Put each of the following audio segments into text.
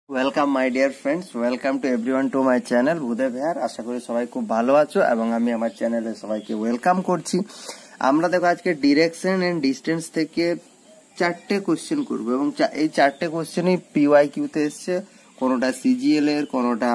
Welcome my dear friends, welcome to everyone to my channel Bhudev here. আশা করি সবাই খুব ভালো আছো এবং আমি আমার চ্যানেলে সবাইকে ওয়েলকাম করছি। আমরা দেখো আজকে ডিরেকশন এন্ড ডিস্টেন্স থেকে 4টে কোশ্চেন করবো এবং এই 4টে কোশ্চেনই PYQ তে এসছে। কোনোটা CGL এর, কোনোটা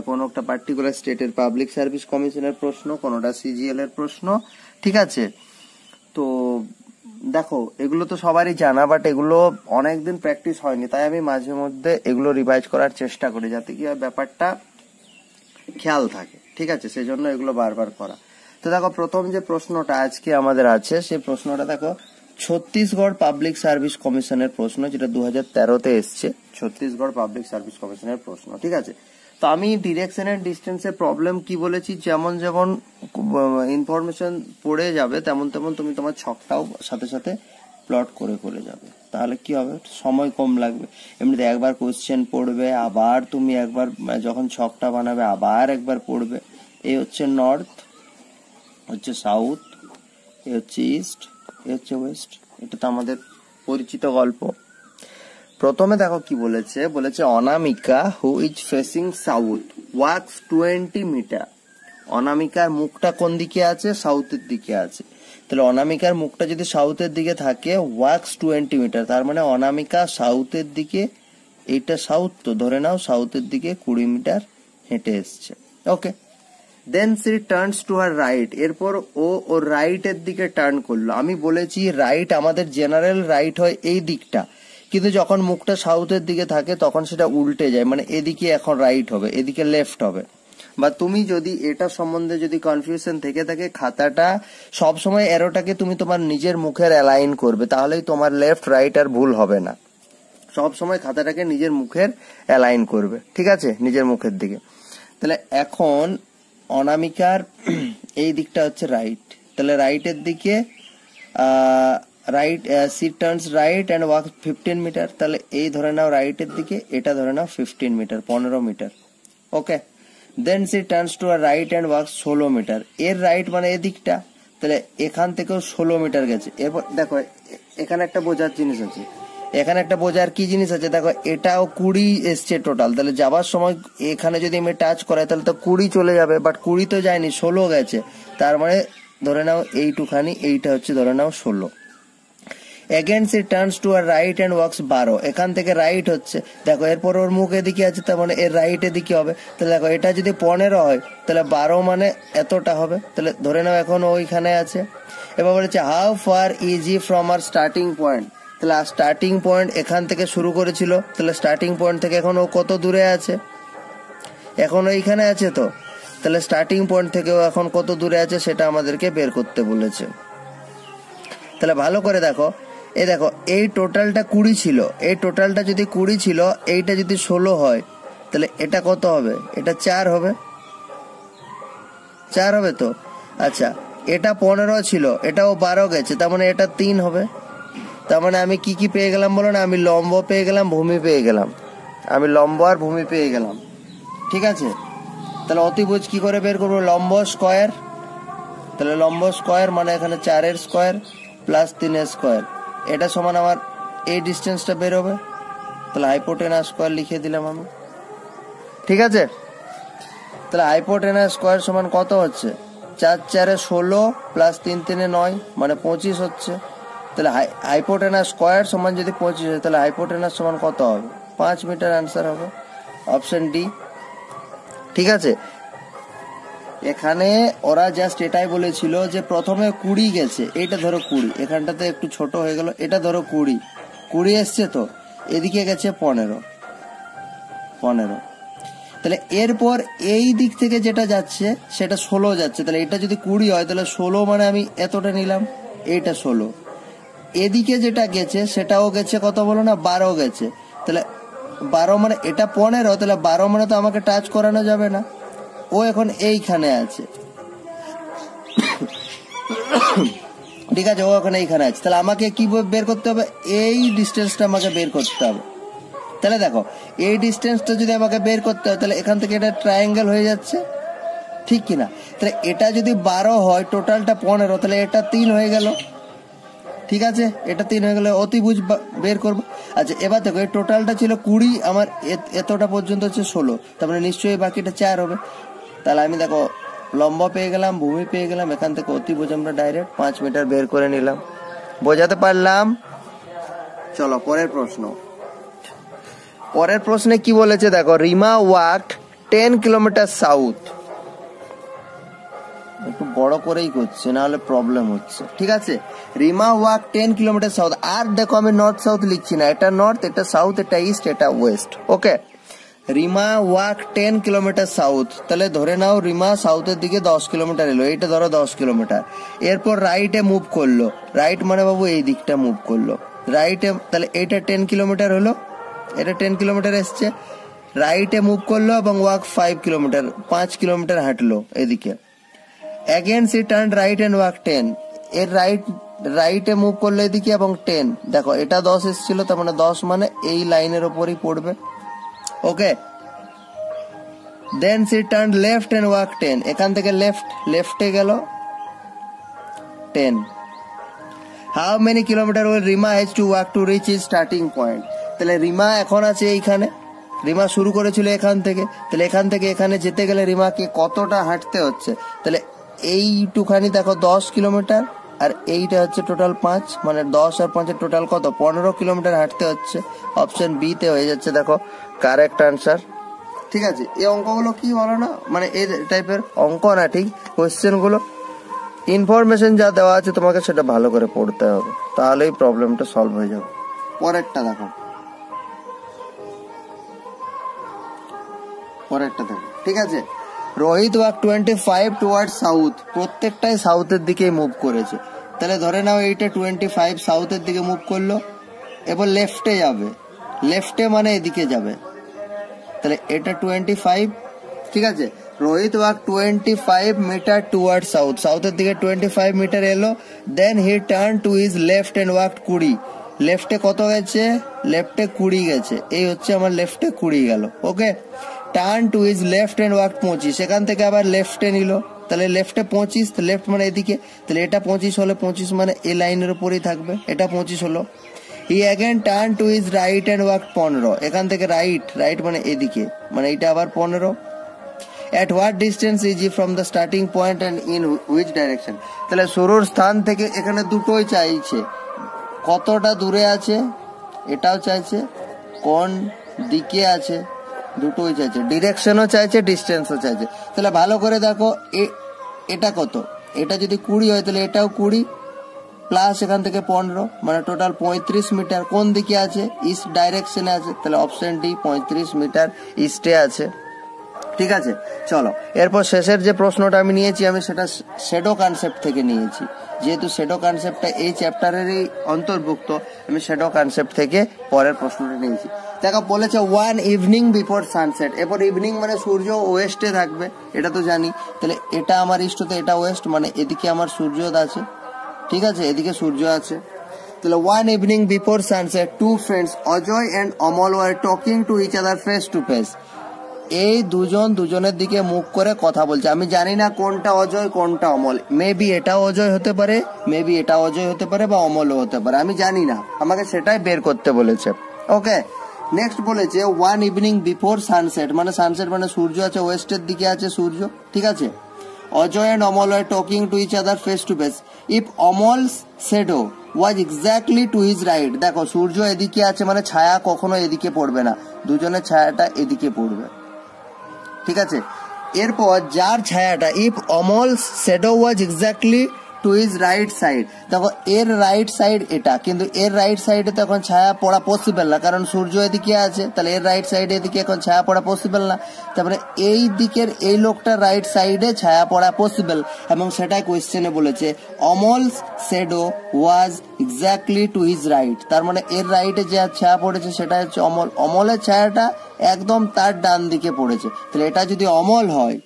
কোনো একটা পার্টিকুলার স্টেটের পাবলিক সার্ভিস কমিশনের প্রশ্ন, কোনোটা CGL এর প্রশ্ন। ঠিক আছে, তো দেখো এগুলো তো সবারই জানা, বাট এগুলো অনেকদিন প্র্যাকটিস হয়নি, তাই আমি মাঝে মধ্যে এগুলো রিভাইজ করার চেষ্টা করি যাতে কি ব্যাপারটা খেয়াল থাকে। ঠিক আছে, সেই জন্য এগুলো বারবার করা। তো দেখো প্রথম যে প্রশ্নটা আজকে আমাদের আছে সেই প্রশ্নটা দেখো ছত্তিশগড় পাবলিক সার্ভিস কমিশনের প্রশ্ন, যেটা 2013-তে এসছে। ছত্তিশগড় পাবলিক সার্ভিস কমিশনের প্রশ্ন। ঠিক আছে, তো আমি ডিরেকশন এন্ড ডিস্টেন্সের প্রবলেম কি বলেছি, যেমন যেমন ইনফরমেশন পড়ে যাবে তেমন তেমন তুমি তোমার ছকটাও সাথে সাথে প্লট করে করে যাবে, তাহলে কি হবে, সময় কম লাগবে। এমনিতে একবার কোশ্চেন পড়বে, আবার তুমি একবার যখন ছকটা বানাবে আবার একবার পড়বে। এই হচ্ছে নর্থ, হচ্ছে সাউথ, এ হচ্ছে ইস্ট, এ হচ্ছে ওয়েস্ট। এটা তো আমাদের পরিচিত গল্প। প্রথমে দেখো কি বলেছে, বলেছে Anamika who is facing south walks 20 metre. অনামিকার মুখটা কোন দিকে আছে? সাউথের দিকে আছে। তাহলে অনামিকার মুখটা যদি সাউথের দিকে থাকে, ওয়াক্স 20 মিটার, তার মানে অনামিকা সাউথের দিকে, এইটা সাউথ তো ধরে নাও, সাউথের দিকে 20 মিটার হেঁটে এসছে। Okay, then she turns to her right. এরপর ও রাইট এর দিকে টার্ন করলো। আমি বলেছি রাইট আমাদের জেনারেল রাইট হয় এই দিকটা, কিন্তু যখন মুখটা সাউথের দিকে থাকে তখন সেটা উল্টে যায়, মানে এদিকে এখন রাইট হবে, এদিকে লেফট হবে। বা তুমি যদি এটা সম্বন্ধে যদি কনফিউশন থেকে থাকে, খাতাটা সবসময় এরোটাকে তুমি তোমার নিজের মুখের অ্যালাইন করবে, তাহলেই তোমার লেফট রাইট আর ভুল হবে না। সব সময় খাতাটাকে নিজের মুখের অ্যালাইন করবে, ঠিক আছে, নিজের মুখের দিকে। তাহলে এখন অনামিকার এই দিকটা হচ্ছে রাইট, তাহলে রাইটের দিকে right, she turns right and walk 15 metre. তাহলে এই ধরে নাও রাইটের দিকে, এটা ধরে নাও 15 metre, 15 metre. Okay, then she turns to her right and walk 16 metre. এর রাইট মানে এদিকটা, তাহলে এখান থেকেও 16 মিটার গেছে। এরপর দেখো এখানে একটা বোঝার জিনিস আছে, এখানে একটা বোঝার কি জিনিস আছে, দেখো এটাও 20 এসছে টোটাল। তাহলে যাবার সময় এখানে যদি আমি টাচ করাই তাহলে তো 20 চলে যাবে, বাট 20 তো যায়নি, 16 গেছে। তার মানে ধরে নাও এইটুখানি, এইটা হচ্ছে ধরে নাও 16। Again she turns to her right and walks 12। এখান থেকে রাইট হচ্ছে, দেখো এরপর ওর মুখ এদিকে আছে, তার মানে এর রাইট এদিকে হবে। তাহলে দেখো এটা যদি 15 হয় তাহলে 12 মানে এতটা হবে। তাহলে ধরে নাও এখন ওইখানে আছে। এবার বলেছে how far is he from her starting point. তাহলে স্টার্টিং পয়েন্ট এখান থেকে শুরু করেছিল, তাহলে স্টার্টিং পয়েন্ট থেকে এখন ও কত দূরে আছে? এখন এইখানে আছে তো, তাহলে স্টার্টিং পয়েন্ট থেকেও এখন কত দূরে আছে সেটা আমাদেরকে বের করতে বলেছে। তাহলে ভালো করে দেখো, এই দেখো এই টোটালটা 20 ছিল, এই টোটালটা যদি 20 ছিল, এইটা যদি 16 হয় তাহলে এটা কত হবে? এটা 4 হবে, 4 হবে তো। আচ্ছা, এটা 15 ছিল, এটাও 12 গেছে, তার মানে এটা 3 হবে। তার মানে আমি কি কি পেয়ে গেলাম বলো না? আমি লম্ব পেয়ে গেলাম, ভূমি পেয়ে গেলাম, আমি লম্ব আর ভূমি পেয়ে গেলাম। ঠিক আছে, তাহলে অতিভুজ কি করে বের করবো? লম্ব স্কয়ার। তাহলে লম্ব স্কয়ার মানে এখানে 4 এর স্কয়ার প্লাস 3 এর স্কয়ার, এটা সমান আমার এই ডিস্টেন্সটা বের হবে। তাহলে হাইপোটেনাস স্কয়ার লিখে দিলাম আমি। ঠিক আছে, তাহলে হাইপোটেনাস স্কয়ার সমান কত হচ্ছে? 4 4 এ 16 প্লাস 3 3 এ 9 মানে 25 হচ্ছে। তাহলে হাইপোটেনাস স্কয়ার সমান যদি 25 হয় তাহলে হাইপোটেনাস সমান কত হবে? 5 মিটার অ্যান্সার হবে, অপশন ডি। ঠিক আছে, এখানে ওরা জাস্ট এটাই বলেছিল যে প্রথমে 20 গেছে, এইটা ধরো 20, এখানটাতে একটু ছোট হয়ে গেল, এটা ধরো 20 এসছে তো, এদিকে গেছে 15। তাহলে এরপর এই দিক থেকে যেটা যাচ্ছে সেটা 16 যাচ্ছে। তাহলে এটা যদি 20 হয় তাহলে 16 মানে আমি এতটা নিলাম, এইটা 16। এদিকে যেটা গেছে সেটাও গেছে কত বলো না? 12 গেছে। তাহলে 12 মানে এটা 15, তাহলে 12 মানে তো আমাকে টাচ করানো যাবে না, ও এখন এইখানে আছে। ঠিক আছে, ও এখন এইখানে আছে, তাহলে আমাকে কি বের করতে হবে? এই ডিস্টেন্সটা আমাকে বের করতে হবে। তাহলে দেখো এই ডিস্টেন্সটা যদি আমাকে বের করতে হয় তাহলে এখান থেকে এটা ট্রায়াঙ্গেল হয়ে যাচ্ছে, ঠিক কিনা? তাহলে এটা যদি 12 হয়, টোটালটা 15, তাহলে এটা 3 হয়ে গেল। ঠিক আছে, এটা 3 হয়ে গেলে অতিভুজ বের করবো। আচ্ছা এবার দেখো এই টোটালটা ছিল 20, আমার এতটা পর্যন্ত হচ্ছে 16, তার মানে নিশ্চয়ই বাকিটা 4 হবে। তাহলে আমি দেখো লম্বা পেয়ে গেলাম, ভূমি পেয়ে গেলাম, এখান থেকে অতিভুজ আমরা ডাইরেক্ট 5 মিটার বের করে নিলাম। বোঝাতে পারলাম? চলো পরের প্রশ্ন। পরের প্রশ্নে কি বলেছে দেখো, রিমা ওয়াকড 10 কিলোমিটার সাউথ। একটু বড় করেই করছে, না হলে প্রবলেম হচ্ছে। ঠিক আছে, রিমা ওয়াক 10 কিলোমিটার সাউথ। আর দেখো আমি নর্থ সাউথ লিখছি না, এটা নর্থ, এটা সাউথ, এটা ইস্ট, এটা ওয়েস্ট। ওকে, রিমা ওয়াক 10 কিলোমিটার সাউথ, তাহলে ধরে নাও রিমা সাউথের দিকে 10 কিলোমিটার এলো, এইটা ধরো 10 কিলোমিটার। এরপর রাইটে মুভ করলো, রাইট মানে বাবু এই দিকটা মুভ করলো রাইটে, তাহলে এটা 10 কিলোমিটার হলো, এটা 10 কিলোমিটার এসছে। রাইটে মুভ করলো এবং ওয়াক 5 কিলোমিটার, 5 কিলোমিটার হাঁটলো এদিকে। Again she turned right and walked 10, এর রাইটে মুভ করলো এদিকে এবং 10, দেখো এটা 10 এসেছিল, তার মানে 10 মানে এই লাইনের উপরই পড়বে। ওকে, দেন she turned left and walked 10, এখান থেকে লেফটে গেল 10। How many kilometer will Rima has to walk to reach his starting point? তাহলে রিমা এখন আছে এইখানে, রিমা শুরু করেছিল এখান থেকে, তাহলে এখান থেকে এখানে যেতে গেলে রিমাকে কতটা হাঁটতে হচ্ছে? তাহলে এইটুখানি দেখো 10 কিলোমিটার, আর এইটা হচ্ছে টোটাল 5, মানে 10 আর 5 টোটাল কত? 15 কিলোমিটার হাঁটতে হচ্ছে। অপশন বি তে হয়ে যাচ্ছে দেখো কারেক্ট আনসার। ঠিক আছে, এই অঙ্কগুলো কি বলো না, মানে এই টাইপের অঙ্ক না, ঠিক কোয়েশ্চেন গুলো ইনফরমেশন যা দেওয়া আছে তোমাকে সেটা ভালো করে পড়তে হবে, তাহলেই প্রবলেমটা সলভ হয়ে যাবে। পরেরটা দেখো, ঠিক আছে। রোহিত ওয়াক 25 টুয়ার্ড সাউথ, প্রত্যেকটাই সাউথের দিকে মুভ করেছে। তাহলে ধরে নাও এইটা 25 সাউথের দিকে মুভ করলো, এবার লেফটে যাবে, লেফটে মানে এদিকে যাবে, তাহলে এটা 25। ঠিক আছে, Rohit walk 25 metre toward south, সাউথের দিকে 25 মিটার এলো। Then he turn to his left and walk 20, লেফটে কত গেছে? লেফটে 20 গেছে, এই হচ্ছে আমার লেফটে 20 গেল। Okay, turn to his left and walk 25, সেখান থেকে আবার লেফটে নিল, তাহলে লেফটে 25, লেফট মানে এদিকে, তাহলে এটা 25 হলে 25 মানে এই লাইনের উপরেই থাকবে, এটা 25 হলো। He again turn to his right and walk 15, এখান থেকে রাইট মানে এদিকে, মানে এটা আবার 15। At what distance is he from the starting point and in which direction? তাহলে শুরুর স্থান থেকে এখানে দুটোই চাইছে, কতটা দূরে আছে এটাও চাইছে, কোন দিকে আছে দুটোই চাইছে, ডিরেকশনও চাইছে, ডিস্টেন্সও চাইছে। তাহলে ভালো করে দেখো এটা কত, এটা যদি 20 হয় তাহলে এটাও 20 প্লাস এখান থেকে 15, মানে টোটাল 35 মিটার। কোন দিকে আছে? ইস্ট ডাইরেকশনে আছে, তাহলে অপশন ডি 35 মিটার ইস্টে আছে। ঠিক আছে, চলো এরপর শেষের যে প্রশ্নটা আমি নিয়েছি, আমি সেটা শ্যাডো কনসেপ্ট থেকে নিয়েছি, যেহেতু শ্যাডো কনসেপ্টটা এই চ্যাপ্টারেরই অন্তর্ভুক্ত, আমি শ্যাডো কনসেপ্ট থেকে পরের প্রশ্নটা নিয়েছি। দেখো বলেছে ওয়ান ইভিনিং বিফোর সানসেট, এরপর ইভিনিং মানে সূর্য ওয়েস্টে থাকবে, এটা তো জানি, তাহলে এটা আমার ইস্টতে, এটা ওয়েস্ট, মানে এদিকে আমার সূর্য আছে। ঠিক আছে, এদিকে সূর্য আছে। তাহলে one evening before sunset two friends Ajay and Amal were talking to each other face to face, এই দুজনের দিকে মুখ করে কথা বলছে। আমি জানি না কোনটা অজয় কোনটা অমল, মেবি এটা অজয় হতে পারে, মেবি এটা অজয় হতে পারে, বা অমলও হতে পারে, আমি জানি না, আমাকে সেটাই বের করতে বলেছে। ওকে, নেক্সট বলেছে ওয়ান ইভিনিং বিফোর সানসেট, মানে সানসেট মানে সূর্য আছে, ওয়েস্টের দিকে আছে সূর্য। ঠিক আছে, Ajay and Amal were talking to each other face to face, if Amal's shadow was exactly to his right, দেখো সূর্য এদিকে আছে মানে ছায়া কখনো এদিকে পড়বে না, দুজনের ছায়াটা এদিকে পড়বে। ঠিক আছে, এরপর যার ছায়াটা, if Amal's shadow was exactly to his right side, দেখো এর রাইট সাইড এটা, কিন্তু এর রাইট সাইডে তো এখন ছায়া পড়া পসিবল না, কারণ সূর্য এদিকে আছে, তাহলে এর রাইট সাইডে এদিকে এখন ছায়া পড়া পসিবল না, তারপরে এই দিকের এই লোকটার রাইট সাইডে ছায়া পড়া পসিবল, এবং সেটাই কোয়েশ্চেনে বলেছে Amal's shadow was exactly to his right, তার মানে এর রাইটে যে ছায়া পড়েছে সেটা হচ্ছে অমল, অমলের ছায়াটা একদম তার ডান দিকে পড়েছে, তাহলে এটা যদি অমল হয়,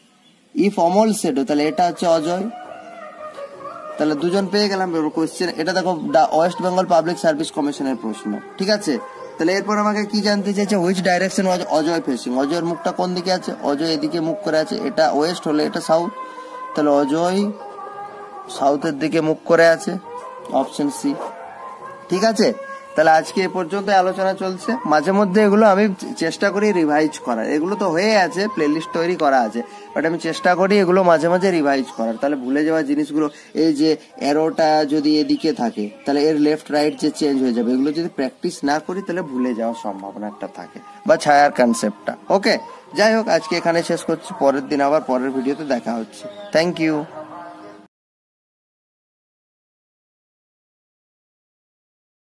ইফ অমল শ্যাডো, তাহলে এটা হচ্ছে অজয়। তাহলে দুজন পেয়ে গেলাম কোয়েশ্চেন। এটা দেখো ওয়েস্ট বেঙ্গল পাবলিক সার্ভিস কমিশনের প্রশ্ন। ঠিক আছে, তাহলে এরপর আমাকে কি জানতে চাইছে, which direction was Ajay facing, অজয়ের মুখটা কোন দিকে আছে, অজয় এদিকে মুখ করে আছে, এটা ওয়েস্ট হলে এটা সাউথ, তাহলে অজয় সাউথের দিকে মুখ করে আছে, অপশন সি। ঠিক আছে, তাহলে আজকে এ পর্যন্ত আলোচনা চলছে। মাঝে মধ্যে এগুলো আমি চেষ্টা করি রিভাইজ করার, এগুলো তো হয়ে আছে, প্লেলিস্ট তৈরি করা আছে, বাট আমি চেষ্টা করি এগুলো মাঝে মাঝে রিভাইজ করার, তাহলে ভুলে যাওয়া জিনিসগুলো, এই যে অ্যারোটা যদি এদিকে থাকে তাহলে এর লেফট রাইট যে চেঞ্জ হয়ে যাবে, এগুলো যদি প্র্যাকটিস না করি তাহলে ভুলে যাওয়ার সম্ভাবনা একটা থাকে, বা ছায়ার কনসেপ্টটা। ওকে, যাই হোক, আজকে এখানে শেষ করছি, পরের দিন আবার পরের ভিডিওতে দেখা হচ্ছে। Thank you.